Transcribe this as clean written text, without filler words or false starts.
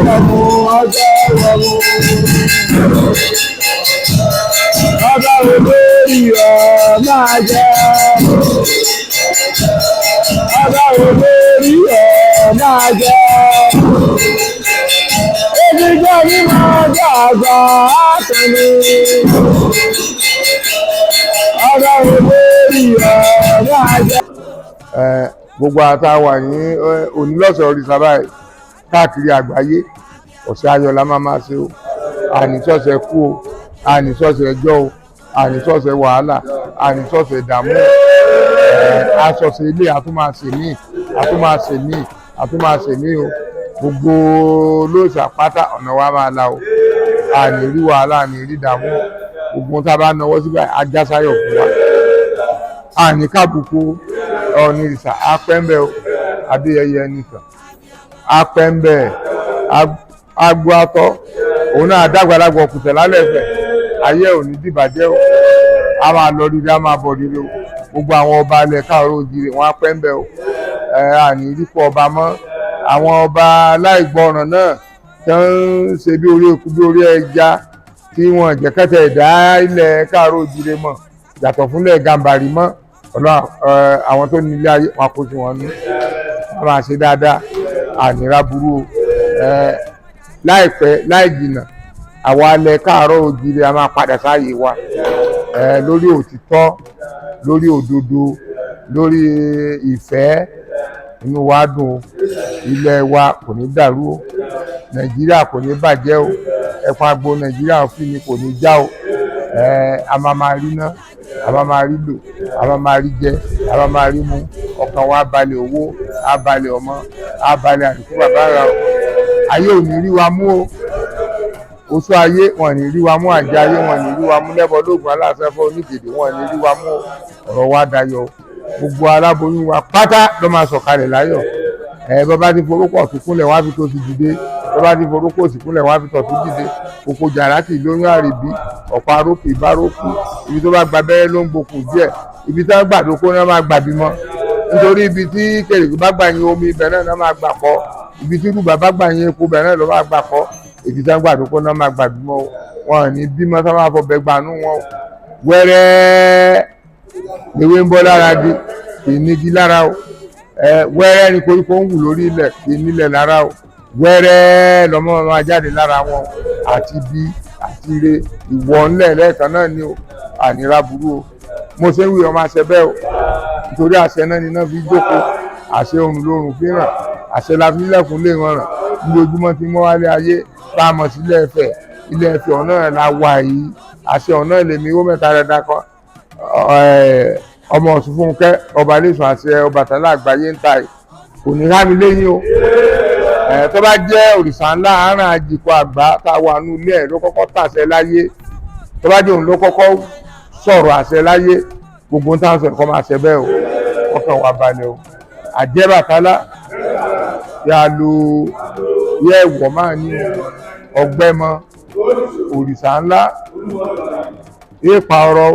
wọ̀mú ọjọ́ wọ̀mú. Bàbá olórí ọ̀ máa jẹ́. Bàbá olórí ọ̀ máa jẹ́. Èmi jẹ́ mímọ́ dàgbà àtẹ̀lé. Bàbá olórí ọ̀ máa jẹ́. Gbogbo àtàwà ní onílọ́sẹ̀ òrìṣà báyìí káàkiri àgbáyé ọ̀sẹ̀ ayọ̀ la máa ṣe o, àní ṣọ̀ṣẹ̀ kú o, àní ṣọ̀ṣẹ̀ ẹjọ́ o, àní ṣọ̀ṣẹ̀ wàhálà, àní ṣọ̀ṣẹ̀ ìdààmú, aṣọ̀ṣẹ̀ ilé àtúmáṣe míì àtúmáṣe míì o, gbogbo lóòṣà pátá ọ̀nà wa máa la o, àní rí wàhálà, àní rí ìdààmú, gbogbo tá a bá náwó síbẹ̀ ajá sáyọ̀ fún wa, àní kábùkù ọ̀ní ìsà apẹ́ńbẹ́ o, adéyẹyẹ nìkan apẹ́ńbẹ́ agbó atọ́ òun náà dàgbàlagbà ọ̀kùtẹ̀ lálẹ́ ẹ̀fẹ̀ ayé òní dìbàjẹ́ o, a máa lọ rírì a máa bọ̀ rírì o, gbogbo àwọn ọba alẹ̀ káàárọ̀ oòjíire wọn apẹ́ńbẹ́ o, àní rípò ọba mọ́ àwọn ọba aláìgbọràn náà tí wọ́n ń ṣe bí orí eku bí orí ẹja tí wọ́n jẹ́kẹ́tẹ̀ ìdá ilẹ̀ káàárọ̀ oòjíire mọ̀ yàtọ̀ fúnlẹ̀ gàmbàrí mọ́ àwọn tó nílé ayé wọn kó sí wọn ní wọn máa ṣe dáadáa ànírà burú o, láìpẹ́ láì jìnnà àwa alẹ́ káàárọ̀ oòjíire a máa padà sáàyè wa lórí òtítọ́ lórí òdodo lórí ìfẹ́, inú wa dùn o, ilẹ̀ wa kò ní dàrú o, nàìjíríà kò ní bàjẹ́ o, ẹ̀fọn agbo nàìjíríà òfin ni kò ní já o, a máa rí ná a máa rí lò a máa rí jẹ a máa rí mu, ọkàn wa balẹ̀ owó á balẹ̀ ọmọ á balẹ̀ àdìkú bàbá rà o, ayé ò ní rí wa mú o, oṣù ayé wọn ní rí wa mú, àjẹ ayé wọn ní rí wa mú, lẹ́bọ̀ lóògùn aláṣẹ́fọ́ onígèdè wọn ní rí wa mú o, ọ̀rọ̀ wa dayọ̀ gbogbo aláboyún wa pátá ló máa sọ̀kalẹ̀ láyọ̀, bàbá ti forúkọ òsìkúnlẹ̀ wá fi tó ti dìde, bàbá ti forúkọ òsìkúnlẹ̀ wá fi tọ̀ tó dìde, oko jàrátì lóyún àrèbí ọ̀pá arókè ìbárókù, ibi tó bá gba abẹ́rẹ́ ló ń gbokùn díẹ̀, ibi tí wọ́n gbàdó kó náà máa gbà bímọ, nítorí ibi tí kèrèkè bá gbà yín omi ibẹ̀ náà máa gbà pọ̀, ibi tí rúbà bá gbà yín epo ibẹ̀ náà ló máa gbà pọ̀, ibi tí wọ́n gbàdó kó náà máa gbà bímọ wọn ò ní bímọ tó máa fọbẹ̀ gbanú wọn wẹ́rẹ́ ewé ń bọ́ lára di kì í nígi lára o, wẹ́rẹ́ ni koríko ń wù lórí ilẹ̀ kì í nílẹ̀ lára o, wẹ́rẹ́ lọ́mọ máa jáde lára wọn àti bí àti ire ìwọ̀ ńlẹ̀ lẹ́ẹ̀kan náà ni o, ànírà burú o, mo ṣe ń wí ọmọ àṣẹ bẹ́ẹ̀ o, nítorí àṣẹ náà ni iná fi jókòó, àṣẹ òrùn lórùn fi ràn, àṣẹ la fi lẹ́kùn lè ràn ní ojúmọ́ tí mọ́ wálé ayé bá a mọ̀ sí ilé Ifẹ̀ ọ̀nà la wà yìí, àṣẹ ọ̀nà lèmi ó mẹ́ta rẹ̀ dákọ́ ọmọ Ọ̀ṣun Fúnkẹ́ ọba lẹ́sùn àṣẹ Ọbàtálá àgbáyé ń ta yìí kò ní rá mi lẹ́yìn o, tó bá jẹ́ òrìṣà ńlá àárín àjìkọ àgbà tá a wà nù ilé ẹ̀ ló kọ́kọ́ tàṣẹ láyé, tó bá jẹ́ òun ló kọ́kọ́ sọ̀rọ̀ àṣẹ láyé, gbogbo ń tàn sọ ẹ̀kọ́ máa ṣẹ bẹ́ẹ̀ o, ọkàn wà balẹ̀ o, àjẹ́ Bàtálá yà lo yẹ ẹ̀wọ̀ máa ní ọgbẹ́ mọ́ òrìṣà ńlá èèpà ọ̀rọ̀